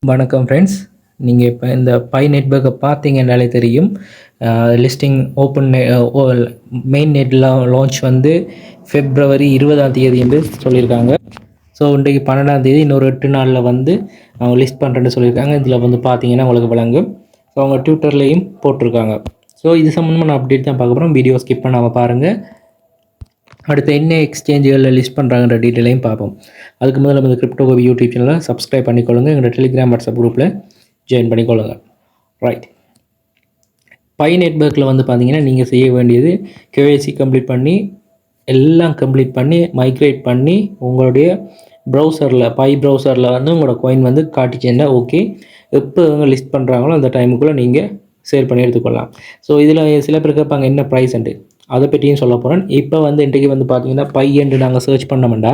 வணக்கம் ஃப்ரெண்ட்ஸ். நீங்கள் இப்போ இந்த பை நெட்வொர்க்கை பார்த்தீங்கன்னாலே தெரியும். Listing open main net launch வந்து February 20 என்று சொல்லியிருக்காங்க. ஸோ இன்றைக்கு 12 இன்னொரு 8 நாளில் வந்து அவங்க லிஸ்ட் பண்ணுறேன்னு சொல்லியிருக்காங்க. இதில் வந்து பார்த்தீங்கன்னா உங்களுக்கு விளங்கும். ஸோ அவங்க ட்விட்டர்லேயும் போட்டிருக்காங்க. ஸோ இது சம்மந்தமான அப்டேட் தான் பார்க்க போகிறோம். வீடியோ ஸ்கிப் பண்ணாமல் பாருங்கள். அடுத்து என்ன எக்ஸ்சேஞ்சுகளில் லிஸ்ட் பண்ணுறாங்கன்ற டீட்டெயிலையும் பார்ப்போம். அதுக்கு முதல்ல நம்ம கிரிப்டோ கோபி யூடியூப் சேனலை சப்ஸ்கிரைப் பண்ணிக்கொள்ளுங்க. எங்களோட டெலிகிராம் வாட்ஸ்அப் குரூப்பில் ஜாயின் பண்ணிக்கொள்ளுங்க. ரைட், பை நெட்வொர்க்கில் வந்து பார்த்தீங்கன்னா நீங்கள் செய்ய வேண்டியது கேஒய்சி கம்ப்ளீட் பண்ணி எல்லாம் கம்ப்ளீட் பண்ணி மைக்ரேட் பண்ணி உங்களுடைய ப்ரௌசரில் பை ப்ரௌசரில் வந்து உங்களோட காயின் வந்து காட்டிச்சேன்னா ஓகே. எப்போ அவங்க லிஸ்ட் பண்ணுறாங்களோ அந்த டைமுக்குள்ளே நீங்கள் சேல் பண்ணி எடுத்துக்கொள்ளலாம். ஸோ இதில் சில பேர் கேட்பாங்க என்ன ப்ரைஸ்ன்ட்டு, அதை பற்றியும் சொல்ல போகிறேன். இப்போ வந்து இன்றைக்கு வந்து பார்த்தீங்கன்னா பை என்று நாங்கள் சர்ச் பண்ணோம்னா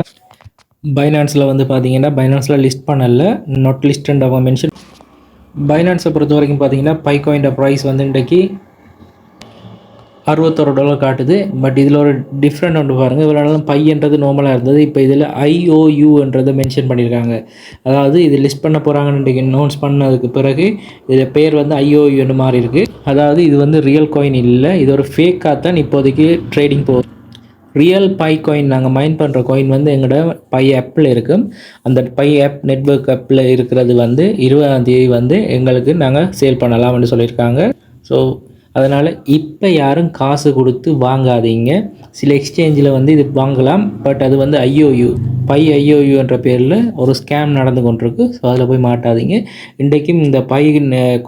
பைனான்ஸில் வந்து பார்த்தீங்கன்னா பைனான்ஸில் லிஸ்ட் பண்ணல, நாட் லிஸ்ட் அவங்க மென்ஷன். பைனான்ஸை பொறுத்த வரைக்கும் பார்த்தீங்கன்னா பை காயின் ப்ரைஸ் வந்து இன்றைக்கு $61 காட்டுது. பட் இதில் ஒரு டிஃப்ரெண்ட் ஒன்று பாருங்கள். இவ்வளோ பையன்றது நார்மலாக இருந்தது. இப்போ இதில் IOUன்றதை மென்ஷன் பண்ணியிருக்காங்க. அதாவது இது லிஸ்ட் பண்ண போகிறாங்கன்னு இன்றைக்கி அனௌன்ஸ் பண்ணதுக்கு பிறகு இதில் பேர் வந்து IOUன்னு மாறி இருக்குது. அதாவது இது வந்து ரியல் காயின் இல்லை, இது ஒரு ஃபேக்காக தான் இப்போதைக்கு ட்ரேடிங் போகுது. ரியல் பை காயின் நாங்கள் மைன் பண்ணுற காயின் வந்து எங்களோட பை ஆப்பில் இருக்கும். அந்த பை ஆப் நெட்வொர்க் ஆப்பில் இருக்கிறது வந்து 20 வந்து எங்களுக்கு நாங்கள் சேல் பண்ணலாம்னு சொல்லியிருக்காங்க. ஸோ அதனால் இப்போ யாரும் காசு கொடுத்து வாங்காதீங்க. சில எக்ஸ்சேஞ்சில் வந்து இது வாங்கலாம், பட் அது வந்து பை IOU என்ற பேரில் ஒரு ஸ்கேம் நடந்து கொண்டிருக்கு. ஸோ அதில் போய் மாட்டாதீங்க. இன்றைக்கும் இந்த பை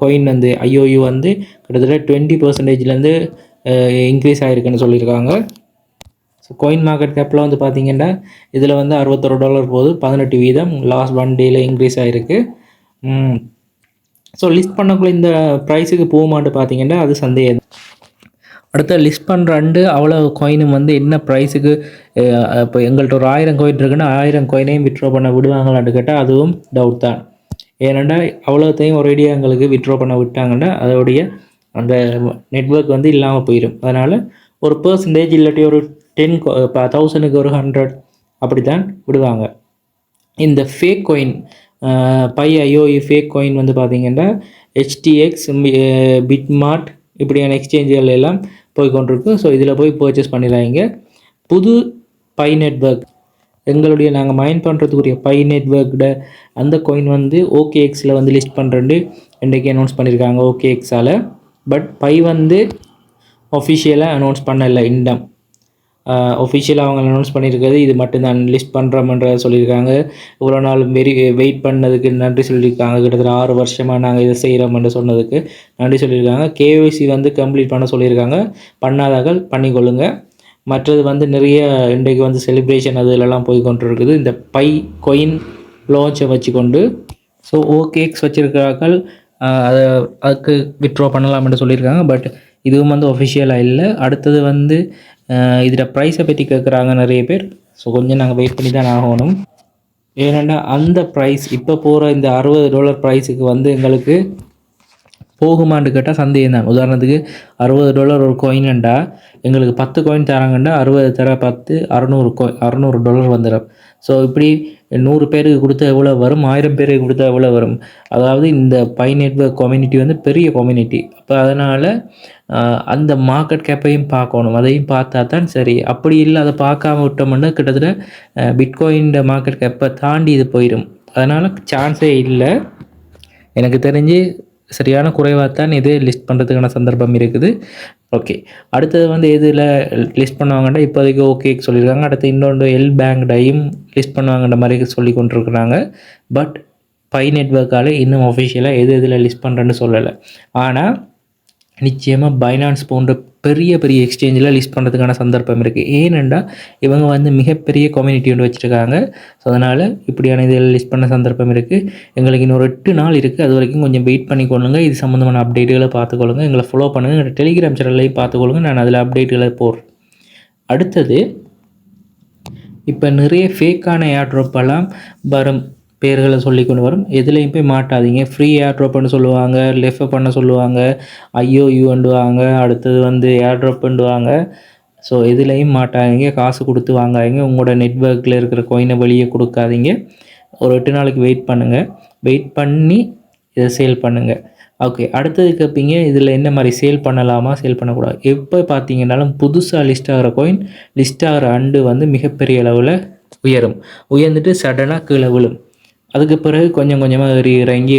காயின் வந்து IOU வந்து கிட்டத்தட்ட 20% இன்க்ரீஸ் ஆகிருக்குன்னு சொல்லியிருக்காங்க. ஸோ காயின் மார்க்கெட் கேப்பில் வந்து பார்த்திங்கன்னா இதில் வந்து $61 போகுது, 18% லாஸ்ட் 1 டேயில் இன்க்ரீஸ் ஆகிருக்கு. ஸோ லிஸ்ட் பண்ணக்குள்ள இந்த ப்ரைஸுக்கு போகுமான்னு பார்த்தீங்கன்னா அது சந்தேகம். அடுத்த லிஸ்ட் பண்ணுறாண்டு அவ்வளோ காயினும் வந்து என்ன ப்ரைஸுக்கு இப்போ எங்கள்கிட்ட ஒரு 1000 காயின் இருக்குன்னா 1000 காயினையும் விட்ரா பண்ண விடுவாங்களான்னு கேட்டால் அதுவும் டவுட் தான். ஏன்னா அவ்வளோத்தையும் ஒரேடியாக எங்களுக்கு விட்ரா பண்ண விட்டாங்கன்னா அதோடைய அந்த நெட்வொர்க் வந்து இல்லாமல் போயிடும். அதனால் ஒரு பெர்சன்டேஜ் இல்லாட்டி ஒரு 10,000க்கு ஒரு 100 அப்படி தான் விடுவாங்க. இந்த fake coin by IOU fake coin வந்து பார்த்திங்கன்னா HTX பிட்மார்ட் இப்படியான எக்ஸ்சேஞ்சுகள் எல்லாம் போய் கொண்டிருக்கு. ஸோ இதில் போய் பர்ச்சேஸ் பண்ணிடுறாங்க. புது பை நெட்வொர்க் எங்களுடைய நாங்கள் மைன் பண்ணுறதுக்குரிய பை நெட்வொர்க்கில் அந்த காயின் வந்து OKXயில் வந்து லிஸ்ட் பண்ணுறேன்னு இன்றைக்கி அனௌன்ஸ் பண்ணியிருக்காங்க OKXால். பட் பை வந்து ஒஃபிஷியலாக அனௌன்ஸ் பண்ணலை. இன்னும் ஒஃபிஷியலாக அவங்க அனௌன்ஸ் பண்ணியிருக்கிறது இது மட்டும்தான் லிஸ்ட் பண்ணுறோம்ன்ற சொல்லியிருக்காங்க. இவ்வளோ நாள் வெயிட் பண்ணதுக்கு நன்றி சொல்லியிருக்காங்க. கிட்டத்தட்ட 6 வருஷமாக நாங்கள் இதை செய்கிறோம்னு சொன்னதுக்கு நன்றி சொல்லியிருக்காங்க. KYC வந்து கம்ப்ளீட் பண்ண சொல்லியிருக்காங்க. பண்ணாதார்கள் பண்ணிக்கொள்ளுங்க. மற்றது வந்து நிறைய இன்றைக்கு வந்து செலிப்ரேஷன் அதிலெல்லாம் போய் கொண்டு இருக்குது இந்த பை காயின் லான்ச்சை வச்சுக்கொண்டு. ஸோ OKX வச்சுருக்கிறார்கள், அதுக்கு வித்ட்ரா பண்ணலாம்னு சொல்லியிருக்காங்க. பட் இதுவும் வந்து ஒஃபிஷியலாக இல்லை. அடுத்தது வந்து இதில் ப்ரைஸை பற்றி கேட்குறாங்க நிறைய பேர். ஸோ கொஞ்சம் நாங்கள் வெயிட் பண்ணி தான் ஆகணும். ஏன்னா அந்த ப்ரைஸ் இப்போ போகிற இந்த $60 ப்ரைஸுக்கு வந்து எங்களுக்கு போகுமான்னு கேட்டால் சந்தேகம் தான். உதாரணத்துக்கு $60 ஒரு காயின்ண்டா எங்களுக்கு 10 காயின் தராங்கண்டா 60 தர 10 $600 வந்துடும். ஸோ இப்படி 100 பேருக்கு கொடுத்தா எவ்வளோ வரும், 1000 பேருக்கு கொடுத்தா எவ்வளோ வரும். அதாவது இந்த பை நெட்வொர்க் கம்யூனிட்டி வந்து பெரிய கம்யூனிட்டி. அப்போ அதனால் அந்த மார்க்கெட் கேப்பையும் பார்க்கணும், அதையும் பார்த்தா தான் சரி. அப்படி இல்லை அதை பார்க்காம விட்டோம்னா கிட்டத்தட்ட பிட்காயின் மார்க்கெட் கேப்பை தாண்டி இது போயிடும். அதனால் சான்ஸே இல்லை. எனக்கு தெரிஞ்சு சரியான குறைவாக தான் இது லிஸ்ட் பண்ணுறதுக்கான சந்தர்ப்பம் இருக்குது. ஓகே, அடுத்தது வந்து எதில் லிஸ்ட் பண்ணுவாங்கன்னா இப்போதைக்கு OKX சொல்லியிருக்காங்க. அடுத்து இன்னொன்று L-Bankடையும் லிஸ்ட் பண்ணுவாங்கன்ற மாதிரி சொல்லி கொண்டிருக்கிறாங்க. பட் பை நெட்வொர்க்கால் இன்னும் ஒஃபிஷியலாக எதில் லிஸ்ட் பண்ணுறேன்னு சொல்லலை. ஆனால் நிச்சயமாக பைனான்ஸ் போன்ற பெரிய பெரிய எக்ஸ்சேஞ்சில் லிஸ்ட் பண்ணுறதுக்கான சந்தர்ப்பம் இருக்குது. ஏனெண்டா இவங்க வந்து மிகப்பெரிய கம்யூனிட்டி ஒன்று வச்சுருக்காங்க. ஸோ அதனால் இப்படியான இதில் லிஸ்ட் பண்ண சந்தர்ப்பம் இருக்குது. எங்களுக்கு இன்னொரு 8 நாள் இருக்குது. அது வரைக்கும் கொஞ்சம் வெயிட் பண்ணிக்கொள்ளுங்க. இது சம்மந்தமான அப்டேட்டுகளை பார்த்துக்கொள்ளுங்க. எங்களை ஃபாலோ பண்ணுங்கள். எங்கள் டெலிகிராம் சேனல்லையும் பார்த்துக்கொள்ளுங்க. நான் அதில் அப்டேட்டுகளை போடுறேன். அடுத்தது இப்போ நிறைய ஃபேக்கான ஏர்ட்ராப்பெல்லாம் வரும் பேர்களை சொல்லி கொண்டு வரும். எதுலேயும் போய் மாட்டாதீங்க. ஃப்ரீ ஏர்ட்ராப்னு சொல்லுவாங்க, லெஃப்ட் பண்ண சொல்லுவாங்க, IOUண்டுவாங்க, அடுத்தது வந்து ஏர்ட்ராப்புண்டுவாங்க. ஸோ எதுலேயும் மாட்டாதீங்க. காசு கொடுத்து வாங்காதீங்க. உங்களோட நெட்வொர்க்கில் இருக்கிற காயினை வெளியே கொடுக்காதீங்க. ஒரு 8 நாளைக்கு வெயிட் பண்ணுங்கள். வெயிட் பண்ணி இதை சேல் பண்ணுங்கள். ஓகே, அடுத்தது கேட்பீங்க இதில் என்ன மாதிரி சேல் பண்ணலாமா சேல் பண்ணக்கூடாது. எப்போ பார்த்தீங்கன்னாலும் புதுசாக லிஸ்ட் ஆகிற காயின் லிஸ்ட் ஆகிற அண்டு வந்து மிகப்பெரிய அளவில் உயரும், உயர்ந்துட்டு சடனாக கீழே விழும். அதுக்கு பிறகு கொஞ்சம் கொஞ்சமாக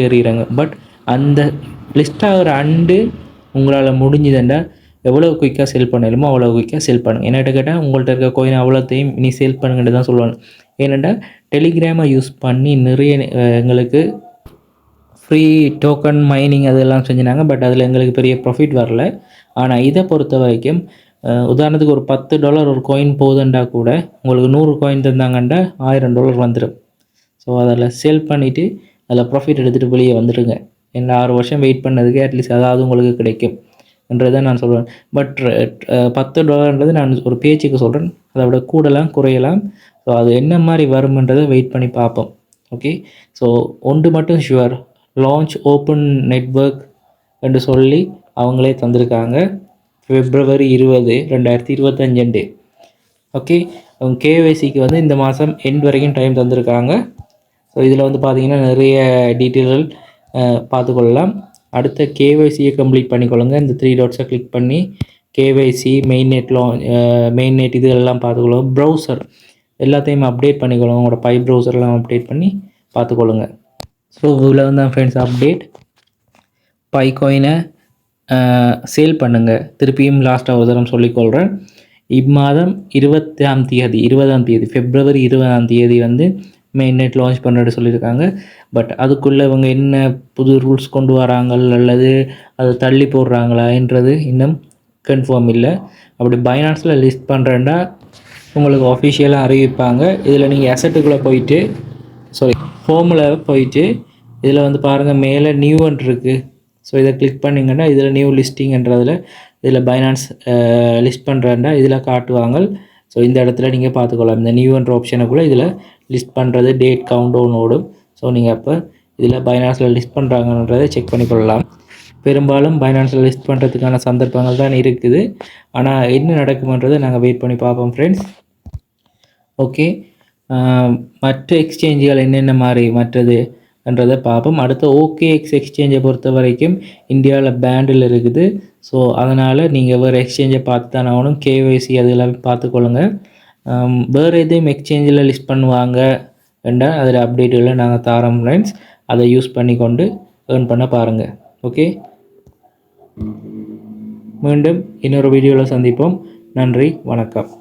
ஏறிறாங்க. பட் அந்த லிஸ்ட் ஆகிற அண்டு உங்களால் முடிஞ்சுதுண்டா எவ்வளோ குயிக்காக சேல் பண்ணலுமோ அவ்வளோ குயிக்காக சேல் பண்ணுங்கள். என்னட்ட கேட்டால் உங்கள்கிட்ட இருக்க கோயின் அவ்வளோத்தையும் நீ சேல் பண்ணுங்கன்னு தான் சொல்லுவாங்க. ஏனெண்டா டெலிகிராமை யூஸ் பண்ணி நிறைய எங்களுக்கு ஃப்ரீ டோக்கன் மைனிங் அதெல்லாம் செஞ்சினாங்க. பட் அதில் எங்களுக்கு பெரிய ப்ராஃபிட் வரல. ஆனால் இதை பொறுத்த வரைக்கும் உதாரணத்துக்கு ஒரு $10 ஒரு கோயின் போகுதுண்டா கூட உங்களுக்கு 100 கோயின் தந்தாங்கண்டா $1000 வந்துடும். ஸோ அதில் சேல் பண்ணிவிட்டு அதில் ப்ராஃபிட் எடுத்துகிட்டு வெளியே வந்துடுங்க. என்ன 6 வருஷம் வெயிட் பண்ணதுக்கு அட்லீஸ்ட் அதாவது உங்களுக்கு கிடைக்கும் என்றதை நான் சொல்லுவேன். பட் $10ன்றது நான் ஒரு பேச்சுக்கு சொல்கிறேன், அதை விட கூடலாம் குறையலாம். ஸோ அது என்ன மாதிரி வரும்ன்றதை வெயிட் பண்ணி பார்ப்போம். ஓகே, ஸோ ஒன்று மட்டும் ஷுவர், லான்ச் ஓப்பன் நெட்வொர்க் என்று சொல்லி அவங்களே தந்திருக்காங்க February 20, 2025. ஓகே, அவங்க கேஒய்சிக்கு வந்து இந்த மாதம் எண்ட் வரைக்கும் டைம் தந்திருக்காங்க. ஸோ இதில் வந்து பார்த்திங்கன்னா நிறைய டீட்டெயில்கள் பார்த்துக்கொள்ளலாம். அடுத்த கேஒய்சியை கம்ப்ளீட் பண்ணிக்கொள்ளுங்க. இந்த 3 டாட்ஸை கிளிக் பண்ணி கேஒய்சி மெயின் நெட் இது எல்லாம் பார்த்துக்கொள்ளுங்க. ப்ரௌசர் எல்லாத்தையும் அப்டேட் பண்ணிக்கொள்ளுங்க. உங்களோட பை ப்ரௌசர்லாம் அப்டேட் பண்ணி பார்த்துக்கொள்ளுங்க. ஸோ இவ்வளோ தான் ஃப்ரெண்ட்ஸ் அப்டேட். பை காயினை சேல் பண்ணுங்கள். திருப்பியும் லாஸ்ட்டாக ஒரு தரம் சொல்லிக்கொள்கிறேன். இம்மாதம் 20ஆம் தேதி February 20 வந்து மெயின் நெட் லான்ச் பண்ணுறது சொல்லியிருக்காங்க. பட் அதுக்குள்ளே இவங்க என்ன புது ரூல்ஸ் கொண்டு வராங்க அல்லது அதை தள்ளி போடுறாங்களான்றது இன்னும் கன்ஃபார்ம் இல்லை. அப்படி பைனான்ஸில் லிஸ்ட் பண்ணுறேன்டா உங்களுக்கு அஃபிஷியலாக அறிவிப்பாங்க. இதில் நீங்கள் அசட்டுக்குள்ளே போயிட்டு ஹோமில் போயிட்டு இதில் வந்து பாருங்கள் மேலே நியூன்னு இருக்குது. ஸோ இதை கிளிக் பண்ணிங்கன்னா இதில் நியூ லிஸ்டிங்ன்றதில் இதில் பைனான்ஸ் லிஸ்ட் பண்ணுறேன்டா இதில் காட்டுவாங்க. ஸோ இந்த இடத்துல நீங்கள் பார்த்துக்கலாம். இந்த நியூன்ற ஆப்ஷனுக்குள்ளே இதில் லிஸ்ட் பண்ணுறது டேட் கவுண்ட் டவுன் ஓடும். ஸோ நீங்கள் அப்போ இதில் பைனான்ஸில் லிஸ்ட் பண்ணுறாங்கன்றதை செக் பண்ணிக்கொள்ளலாம். பெரும்பாலும் பைனான்ஸில் லிஸ்ட் பண்ணுறதுக்கான சந்தர்ப்பங்கள் தான் இருக்குது. ஆனால் என்ன நடக்குமன்றதை நாங்கள் வெயிட் பண்ணி பார்ப்போம் ஃப்ரெண்ட்ஸ். ஓகே, மற்ற எக்ஸ்சேஞ்சுகள் என்னென்ன மாதிரி மற்றதுன்றதை பார்ப்போம். அடுத்த ஓகேஎக்ஸ் எக்ஸ்சேஞ்சை பொறுத்த வரைக்கும் இந்தியாவில் பேண்டில் இருக்குது. ஸோ அதனால் நீங்கள் வேறு எக்ஸ்சேஞ்சை பார்த்து தான் ஆகணும். கேஒய்சி அதெல்லாம் பார்த்துக்கொள்ளுங்க. வேறு எதையும் எக்ஸ்சேஞ்சில் லிஸ்ட் பண்ணுவாங்க என்றால் அதில் அப்டேட்டுகளை நாங்கள் தாரோம் ஃப்ரெண்ட்ஸ். அதை யூஸ் பண்ணி கொண்டு ஏர்ன் பண்ண பாருங்கள். ஓகே, மீண்டும் இன்னொரு வீடியோவில் சந்திப்போம். நன்றி, வணக்கம்.